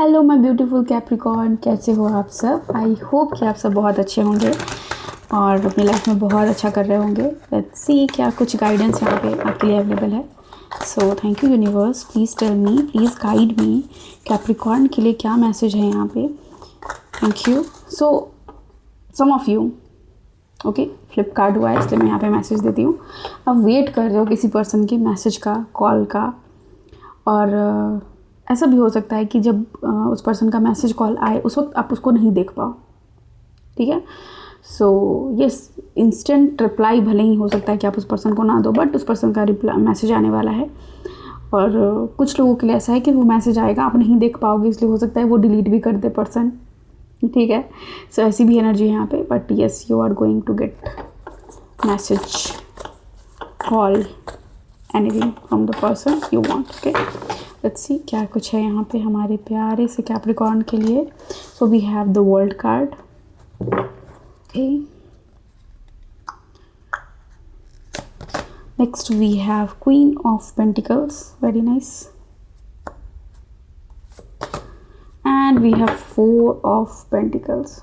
Hello my beautiful Capricorn, कैसे हो आप सब। आई होप कि आप सब बहुत अच्छे होंगे और अपनी लाइफ में बहुत अच्छा कर रहे होंगे। लेट्स सी क्या कुछ गाइडेंस यहाँ पे आपके लिए अवेलेबल है। So thank you universe, please tell me, please guide me, Capricorn के लिए क्या मैसेज है यहाँ पे। Thank you. So some of you, okay, Flipkart हुआ है इसलिए मैं यहाँ पे मैसेज देती हूँ। अब वेट कर रहे हो किसी पर्सन के मैसेज का, कॉल का, और ऐसा भी हो सकता है कि जब उस पर्सन का मैसेज कॉल आए उस वक्त आप उसको नहीं देख पाओ। ठीक है, सो यस, इंस्टेंट रिप्लाई भले ही हो सकता है कि आप उस पर्सन को ना दो, बट उस पर्सन का रिप्लाई मैसेज आने वाला है। और कुछ लोगों के लिए ऐसा है कि वो मैसेज आएगा, आप नहीं देख पाओगे, इसलिए हो सकता है वो डिलीट भी कर दे पर्सन। ठीक है, सो ऐसी भी एनर्जी है यहाँ पे, but yes, you are going to get message, call, anything from the person you want. Okay, let's see क्या कुछ है यहाँ पे हमारे प्यारे से कैप्रिकॉर्न के लिए। So we have the world card. Okay, next we have queen of pentacles, very nice, and we have four of pentacles.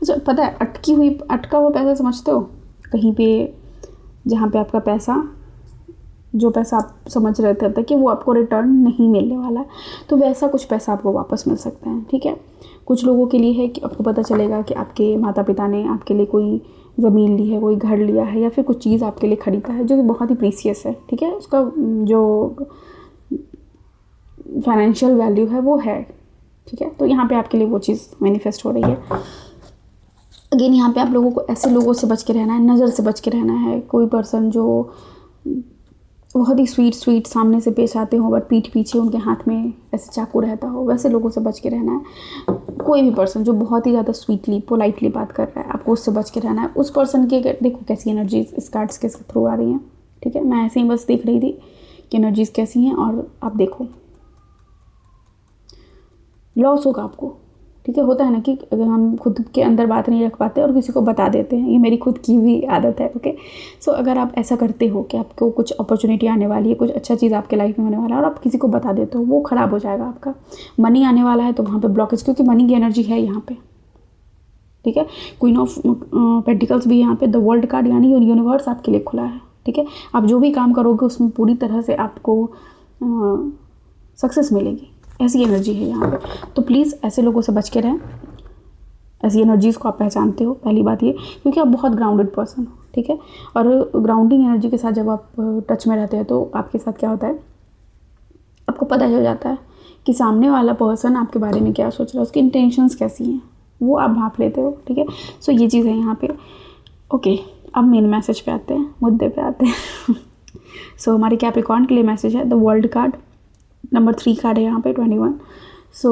अच्छा, पता है अटका हुआ पैसा समझते हो, कहीं पे जहाँ पे आपका पैसा, जो पैसा आप समझ रहे थे कि वो आपको रिटर्न नहीं मिलने वाला, तो वैसा कुछ पैसा आपको वापस मिल सकता है। ठीक है, कुछ लोगों के लिए है कि आपको पता चलेगा कि आपके माता पिता ने आपके लिए कोई ज़मीन ली है, कोई घर लिया है, या फिर कुछ चीज़ आपके लिए ख़रीदा है जो कि बहुत ही प्रीसियस है। ठीक है, उसका जो फाइनेंशियल वैल्यू है वो है। ठीक है, तो यहाँ पे आपके लिए वो चीज़ मैनिफेस्ट हो रही है। अगेन यहाँ पे आप लोगों को ऐसे लोगों से बच के रहना है, नज़र से बच के रहना है। कोई पर्सन जो बहुत ही स्वीट सामने से पेश आते हो बट पीठ पीछे उनके हाथ में ऐसे चाकू रहता हो, वैसे लोगों से बच के रहना है। कोई भी पर्सन जो बहुत ही ज़्यादा स्वीटली पोलाइटली बात कर रहा है, आपको उससे बच के रहना है। उस पर्सन के देखो कैसी एनर्जीज इस कार्ड्स के थ्रू आ रही हैं। ठीक है, मैं ऐसे ही बस देख रही थी कि एनर्जीज कैसी हैं, और आप देखो लॉस होगा आपको। ठीक है, होता है ना कि अगर हम खुद के अंदर बात नहीं रख पाते और किसी को बता देते हैं, ये मेरी खुद की भी आदत है। ओके, सो अगर आप ऐसा करते हो कि आपको कुछ अपॉर्चुनिटी आने वाली है, कुछ अच्छा चीज़ आपके लाइफ में होने वाला है और आप किसी को बता देते हो, वो ख़राब हो जाएगा आपका। मनी आने वाला है तो वहाँ पे ब्लॉकेज, क्योंकि मनी की एनर्जी है यहाँ पे। ठीक है, क्वीन ऑफ पेंटिकल्स भी यहाँ पे, द वर्ल्ड कार्ड, यानी यूनिवर्स आपके लिए खुला है। ठीक है, आप जो भी काम करोगे उसमें पूरी तरह से आपको सक्सेस मिलेगी, ऐसी एनर्जी है यहाँ पे। तो प्लीज़ ऐसे लोगों से बच के रहें, ऐसी एनर्जीज़ को आप पहचानते हो, पहली बात ये, क्योंकि आप बहुत ग्राउंडेड पर्सन हो। ठीक है, और ग्राउंडिंग एनर्जी के साथ जब आप टच में रहते हैं तो आपके साथ क्या होता है, आपको पता चल जाता है कि सामने वाला पर्सन आपके बारे में क्या सोच रहा है, उसकी इंटेंशंस कैसी हैं, वो आप भाप लेते हो। ठीक है, सो ये चीज़ है यहाँ पे। ओके, अब मेन मैसेज पे आते हैं, मुद्दे पे आते हैं। सो हमारे कैप्रिकॉर्न के लिए मैसेज है the world card, number 3 card है यहाँ पे 21। सो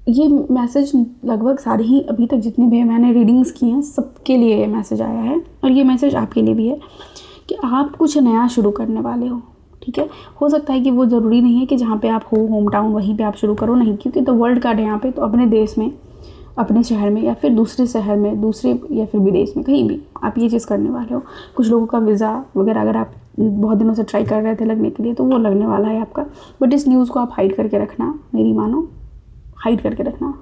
ये मैसेज लगभग सारे ही अभी तक जितने भी मैंने रीडिंग्स की हैं सबके लिए ये मैसेज आया है, और ये मैसेज आपके लिए भी है कि आप कुछ नया शुरू करने वाले हो। ठीक है, हो सकता है कि वो ज़रूरी नहीं है कि जहाँ पे आप हो होम टाउन वहीं पे आप शुरू करो, नहीं, क्योंकि द वर्ल्ड कार्ड है यहाँ पे, तो अपने देश में, अपने शहर में, या फिर दूसरे शहर में, दूसरे या फिर विदेश में, कहीं भी आप ये चीज़ करने वाले हो। कुछ लोगों का वीज़ा वगैरह अगर आप बहुत दिनों से ट्राई कर रहे थे लगने के लिए, तो वो लगने वाला है आपका। बट इस न्यूज़ को आप हाइड करके रखना, मेरी मानो, हाइड करके रखना,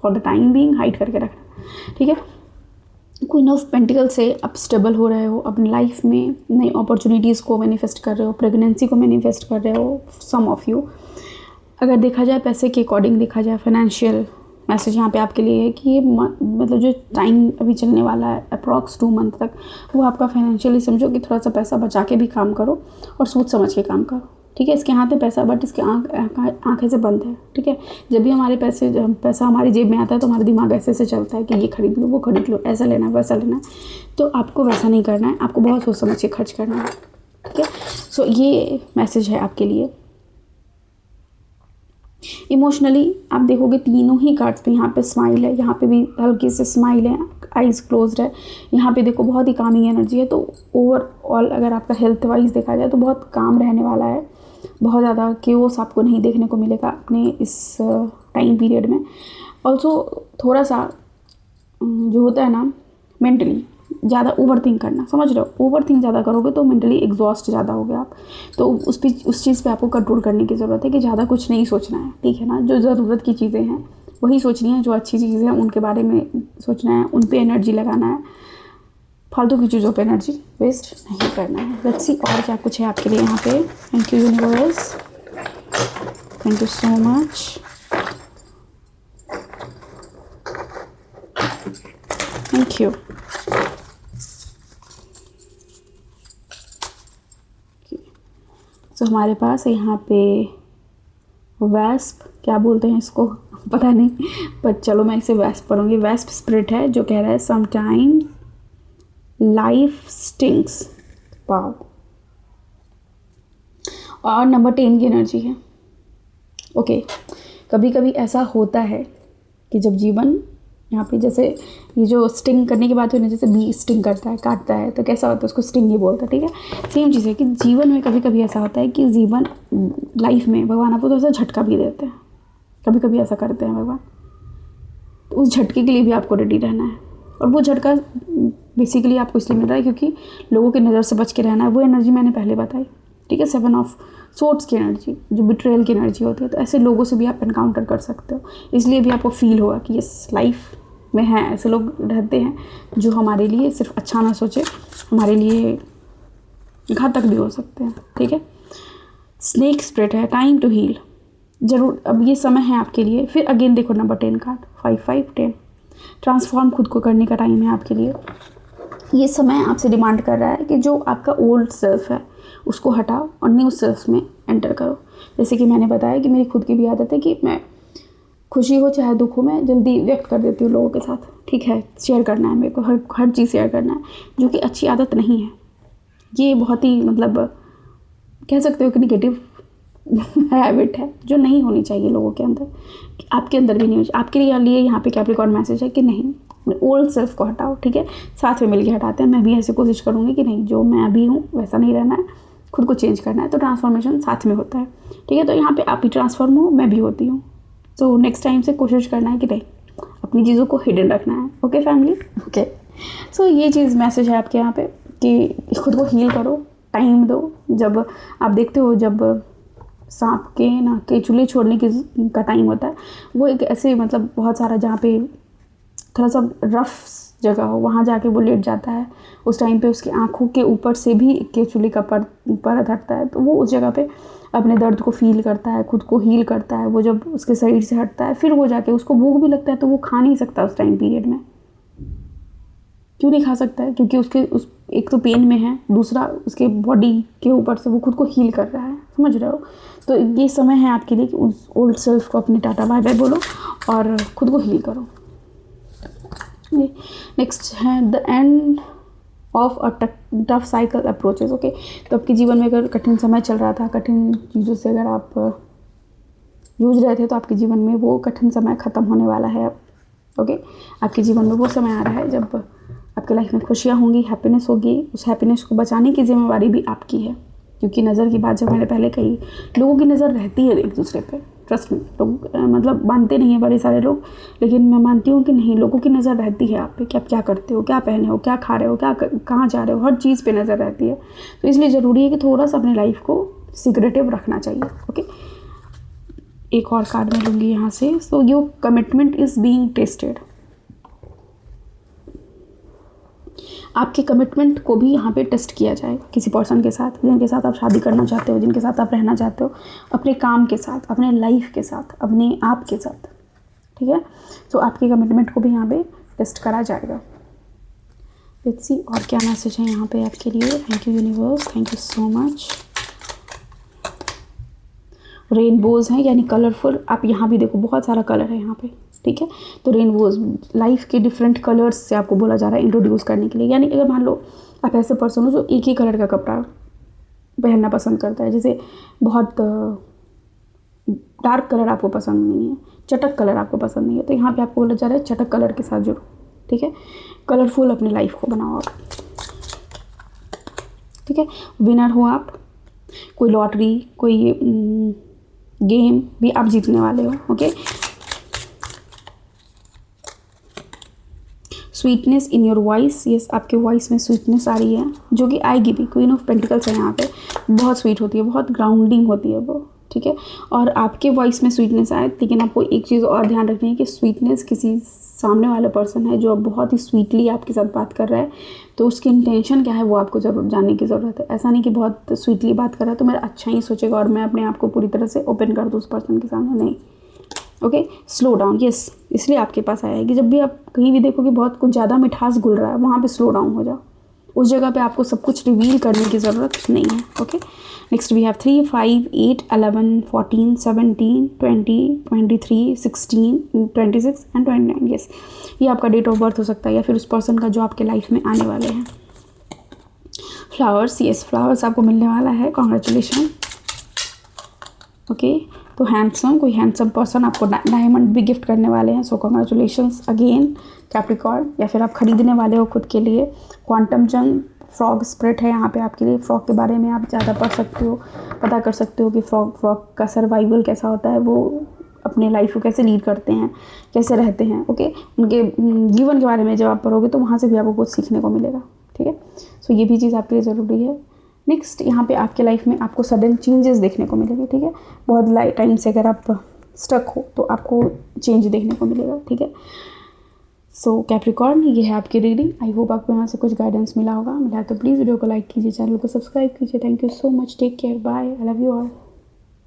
for the time being hide करके रखना। ठीक है, क्वीन ऑफ पेंटिकल से आप स्टेबल हो रहे हो, अपनी लाइफ में नई अपॉर्चुनिटीज़ को मैनिफेस्ट कर रहे हो, प्रेगनेंसी को मैनिफेस्ट कर रहे हो, सम ऑफ यू। अगर देखा जाए पैसे के अकॉर्डिंग, देखा जाए फाइनेंशियल मैसेज यहाँ पे आपके लिए है कि ये मतलब जो टाइम अभी चलने वाला है अप्रॉक्स 2 मंथ तक, वो आपका फाइनेंशियली समझो कि थोड़ा सा पैसा बचा के भी काम करो और सोच समझ के काम करो। ठीक है, इसके हाथ है पैसा, बट इसके आँखें से बंद है। ठीक है, जब भी हमारे पैसा हमारी जेब में आता है तो हमारा दिमाग ऐसे से चलता है कि ये खरीद लो, वो खरीद लो, ऐसा लेना है, वैसा लेना है। तो आपको वैसा नहीं करना है, आपको बहुत सोच समझ के खर्च करना है। ठीक है, सो ये मैसेज है आपके लिए। इमोशनली आप देखोगे तीनों ही कार्ड्स पे यहाँ पे स्माइल है, यहाँ पे भी हल्की से स्माइल है, आइज़ क्लोज्ड है, यहाँ पे देखो बहुत ही कामिंग एनर्जी है। तो ओवरऑल अगर आपका हेल्थ वाइज देखा जाए तो बहुत काम रहने वाला है, बहुत ज़्यादा केओस आपको नहीं देखने को मिलेगा अपने इस टाइम पीरियड में। ऑल्सो थोड़ा सा जो होता है ना मेंटली, ज़्यादा ओवर थिंक करना, समझ रहे हो, ओवर थिंक ज़्यादा करोगे तो मेंटली एग्जॉस्ट ज़्यादा हो गए आप। तो उस चीज़ पे आपको कंट्रोल करने की ज़रूरत है कि ज़्यादा कुछ नहीं सोचना है, ठीक है ना। जो ज़रूरत की चीज़ें हैं वही सोचनी है, जो अच्छी चीज़ें हैं उनके बारे में सोचना है, उन पे एनर्जी लगाना है, फालतू की चीज़ों पे एनर्जी वेस्ट नहीं करना है। लेट्स सी और क्या कुछ है आपके लिए यहाँ पे। Thank you universe, thank you so much, thank you. तो हमारे पास यहाँ पे वैस्प, क्या बोलते हैं इसको पता नहीं, पर चलो मैं इसे वैस्प पढ़ूँगी। वैस्प स्पिरिट है जो कह रहा है समटाइम लाइफ स्टिंग्स, वाव। और नंबर 10 की एनर्जी है। ओके, कभी कभी ऐसा होता है कि जब जीवन यहाँ पे, जैसे ये जो स्टिंग करने की बात हुई ना, जैसे बी स्टिंग करता है, काटता है, तो कैसा होता है, उसको स्टिंग ही बोलता है, ठीक है। सेम चीज़ है कि जीवन में कभी कभी ऐसा होता है कि जीवन लाइफ में भगवान आपको थोड़ा सा झटका भी देते हैं, कभी कभी ऐसा करते हैं भगवान। तो उस झटके के लिए भी आपको रेडी रहना है। और वो झटका बेसिकली आपको इसलिए मिल रहा है क्योंकि लोगों की नज़र से बच के रहना है। वो एनर्जी मैंने पहले बताई, ठीक है, 7 ऑफ सोर्ट्स की एनर्जी, जो बिट्रेयल की एनर्जी होती है। तो ऐसे लोगों से भी आप एनकाउंटर कर सकते हो, इसलिए भी आपको फील होगा कि यस, लाइफ में हैं ऐसे लोग रहते हैं जो हमारे लिए सिर्फ अच्छा ना सोचे, हमारे लिए घातक भी हो सकते हैं, ठीक है। स्नेक स्पिरिट है, टाइम टू हील, ज़रूर अब ये समय है आपके लिए। फिर अगेन देखो नंबर 10 कार्ड, 5 5 10, ट्रांसफॉर्म खुद को करने का टाइम है आपके लिए। ये समय आपसे डिमांड कर रहा है कि जो आपका ओल्ड सेल्फ है उसको हटाओ और न्यू सेल्फ में एंटर करो। जैसे कि मैंने बताया कि मेरी खुद की भी आदत है कि मैं खुशी हो चाहे दुख हो, मैं जल्दी व्यक्त कर देती हूँ लोगों के साथ, ठीक है। शेयर करना है मेरे को, हर चीज़ शेयर करना है, जो कि अच्छी आदत नहीं है। ये बहुत ही मतलब कह सकते हो कि निगेटिव हैबिट है जो नहीं होनी चाहिए लोगों के अंदर, आपके अंदर भी नहीं होनी चाहिए। आपके लिए यहाँ पे कैप्रिकॉर्न मैसेज है कि नहीं, ओल्ड सेल्फ को हटाओ, ठीक है। साथ में मिलकर हटाते हैं। मैं भी ऐसे कोशिश करूँगी कि नहीं, जो मैं अभी हूँ वैसा नहीं रहना है, खुद को चेंज करना है। तो ट्रांसफॉर्मेशन साथ में होता है, ठीक है। तो यहाँ पे आप भी ट्रांसफॉर्म हो, मैं भी होती हूँ। तो नेक्स्ट टाइम से कोशिश करना है कि नहीं, अपनी चीज़ों को हिडन रखना है, ओके फैमिली, ओके। सो ये चीज़ मैसेज है आपके यहाँ पे कि खुद को हील करो, टाइम दो। जब आप देखते हो, जब सांप के ना के चूल्हे छोड़ने का टाइम होता है, वो एक ऐसे मतलब बहुत सारा जहाँ पे थोड़ा सा रफ जगह हो, वहाँ जाके वो लेट जाता है। उस टाइम पे उसकी आँखों के ऊपर से भी केचुली का परत हटता है, तो वो उस जगह पे अपने दर्द को फील करता है, खुद को हील करता है। वो जब उसके शरीर से हटता है, फिर वो जाके, उसको भूख भी लगता है तो वो खा नहीं सकता उस टाइम पीरियड में। क्यों नहीं खा सकता है? क्योंकि उस एक तो पेन में है, दूसरा उसके बॉडी के ऊपर से वो खुद को हील कर रहा है, समझ रहे हो। तो ये समय है आपके लिए कि उस ओल्ड सेल्फ को अपने टाटा बाय बाय बोलो और खुद को हील करो। नेक्स्ट है the end of a tough cycle approaches, okay. तो आपके जीवन में अगर कठिन समय चल रहा था, कठिन चीज़ों से अगर आप जूझ रहे थे, तो आपके जीवन में वो कठिन समय ख़त्म होने वाला है अब, ओके। आपके जीवन में वो समय आ रहा है जब आपके लाइफ में खुशियाँ होंगी, हैप्पीनेस होगी। उस हैप्पीनेस को बचाने की जिम्मेवारी भी आपकी है, क्योंकि नज़र की बात जब मैंने पहले कही, लोगों की नज़र रहती है एक दूसरे पे। ट्रस्ट में, लोग मतलब मानते नहीं हैं बड़े सारे लोग, लेकिन मैं मानती हूँ कि नहीं, लोगों की नज़र रहती है आप पे कि आप क्या करते हो, क्या पहने हो, क्या खा रहे हो, क्या कहाँ जा रहे हो, हर चीज़ पे नज़र रहती है। तो इसलिए ज़रूरी है कि थोड़ा सा अपनी लाइफ को सीक्रेटिव रखना चाहिए, ओके। एक और कार्ड मैं लूँगी यहाँ से। So your commitment is being tested. आपके कमिटमेंट को भी यहाँ पे टेस्ट किया जाए किसी पर्सन के साथ, जिनके साथ आप शादी करना चाहते हो, जिनके साथ आप रहना चाहते हो, अपने काम के साथ, अपने लाइफ के साथ, अपने आप के साथ, ठीक है। तो आपके कमिटमेंट को भी यहाँ पे टेस्ट करा जाएगा। लेट्स सी और क्या मैसेज है यहाँ पे आपके लिए। Thank you universe, thank you so much. Rainbows हैं यानी कलरफुल। आप यहाँ भी देखो, बहुत सारा कलर है यहाँ पे, ठीक है। तो रेनबोज़ लाइफ के डिफरेंट कलर्स से आपको बोला जा रहा है इंट्रोड्यूस करने के लिए। यानी अगर मान लो आप ऐसे पर्सन हो जो एक ही कलर का कपड़ा पहनना पसंद करता है, जैसे बहुत डार्क कलर आपको पसंद नहीं है, चटक कलर आपको पसंद नहीं है, तो यहाँ पे आपको बोला जा रहा है चटक कलर के साथ जुड़ो, ठीक है। कलरफुल अपनी लाइफ को बनाओ आप, ठीक है। विनर हो आप, कोई लॉटरी, कोई गेम भी आप जीतने वाले हो, okay. Sweetness in your voice, yes आपके वॉइस में स्वीटनेस आ रही है, जो कि आएगी भी। क्वीन ऑफ पेंटिकल्स है यहाँ पे, बहुत स्वीट होती है, बहुत ग्राउंडिंग होती है वो, ठीक है। और आपके वॉइस में स्वीटनेस आए, लेकिन आपको एक चीज़ और ध्यान रखनी है कि स्वीटनेस किसी सामने वाला पर्सन है जो अब बहुत ही स्वीटली आपके साथ बात कर रहा है, तो उसकी इंटेंशन क्या है वो आपको ज़रूर जानने की ज़रूरत है। ऐसा नहीं कि बहुत स्वीटली बात कर रहा है तो मेरा अच्छा ही सोचेगा और मैं अपने आप को पूरी तरह से ओपन कर दूँ उस पर्सन के सामने, नहीं। ओके, स्लो डाउन, यस इसलिए आपके पास आया है कि जब भी आप कहीं भी देखो कि बहुत कुछ ज़्यादा मिठास घुल रहा है, वहाँ पे स्लो डाउन हो जाओ। उस जगह पे आपको सब कुछ रिवील करने की ज़रूरत नहीं है। Okay, next we have 3, 5, 8, 11, 14, 17, 20, 23, 16, 26 and 29। Yes, ये आपका डेट ऑफ बर्थ हो सकता है या फिर उस पर्सन का जो आपके लाइफ में आने वाले हैं। फ्लावर्स, यस फ्लावर्स आपको मिलने वाला है, कॉन्ग्रेचुलेशन। ओके, तो हैंडसम, कोई हैंडसम पर्सन आपको डायमंड भी गिफ्ट करने वाले हैं, सो कॉन्ग्रेचुलेशंस अगेन कैप्रिकॉर्न। या फिर आप खरीदने वाले हो खुद के लिए। क्वांटम जंग, फ्रॉग स्प्रिट है यहाँ पे आपके लिए। फ्रॉग के बारे में आप ज़्यादा पढ़ सकते हो, पता कर सकते हो कि फ्रॉग का सर्वाइवल कैसा होता है, वो अपने लाइफ को कैसे लीड करते हैं, कैसे रहते हैं। ओके, उनके जीवन के बारे में जब आप पढ़ोगे तो वहाँ से भी आपको कुछ सीखने को मिलेगा, ठीक है। सो ये भी चीज़ आपके लिए ज़रूरी है। नेक्स्ट, यहाँ पे आपके लाइफ में आपको सडन चेंजेस देखने को मिलेंगे, ठीक है। बहुत टाइम से अगर आप स्टक हो तो आपको चेंज देखने को मिलेगा, ठीक है। सो कैप्रिकॉर्न, ये है आपकी रीडिंग। आई होप आपको यहाँ से कुछ गाइडेंस मिला होगा। मिला तो प्लीज़ वीडियो को लाइक कीजिए, चैनल को सब्सक्राइब कीजिए। Thank you so much, take care, bye, I love you all.